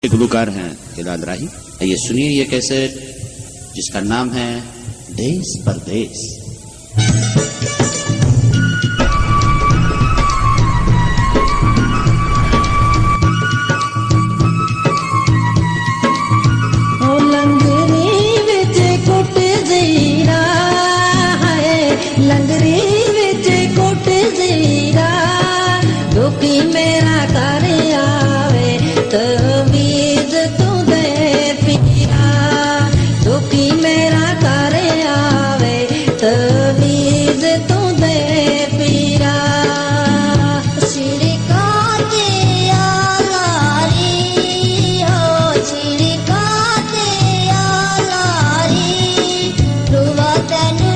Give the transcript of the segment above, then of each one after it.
गुलकार हैं हिलाल राही। ये सुनिए ये कैसेट जिसका नाम है देश परदेश। लंगरी विच कुट जीरा दुखी मेरा कर आवे तवीज तू दे पीरा दुखी मेरा कर आवे तवीज तू दे पीरा छिड़का के आलारी हो छिड़का के आलारी रुवा तेनु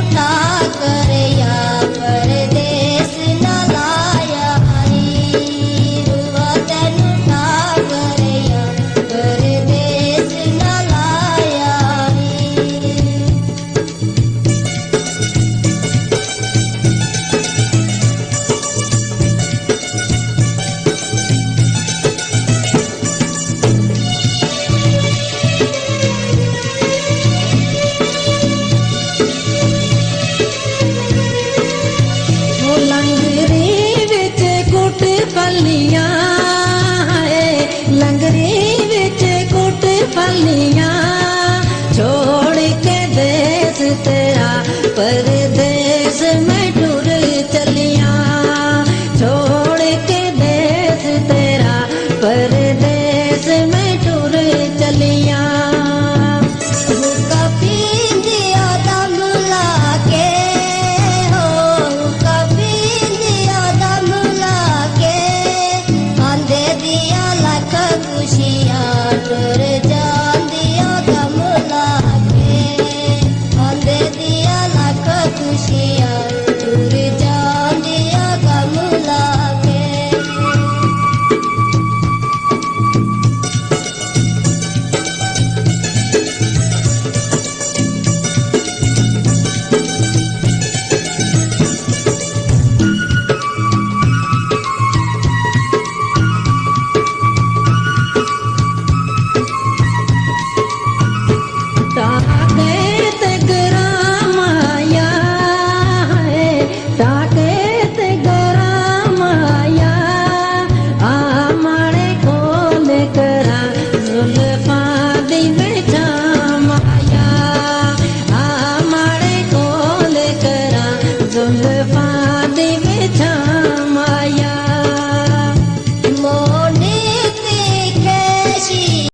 लंगरी विच कुट फलियां छोड़ के देश तेरा परदेश में टुर चलियां छोड़ के देश तेरा परदेश में टुर चलियां खुशियाँ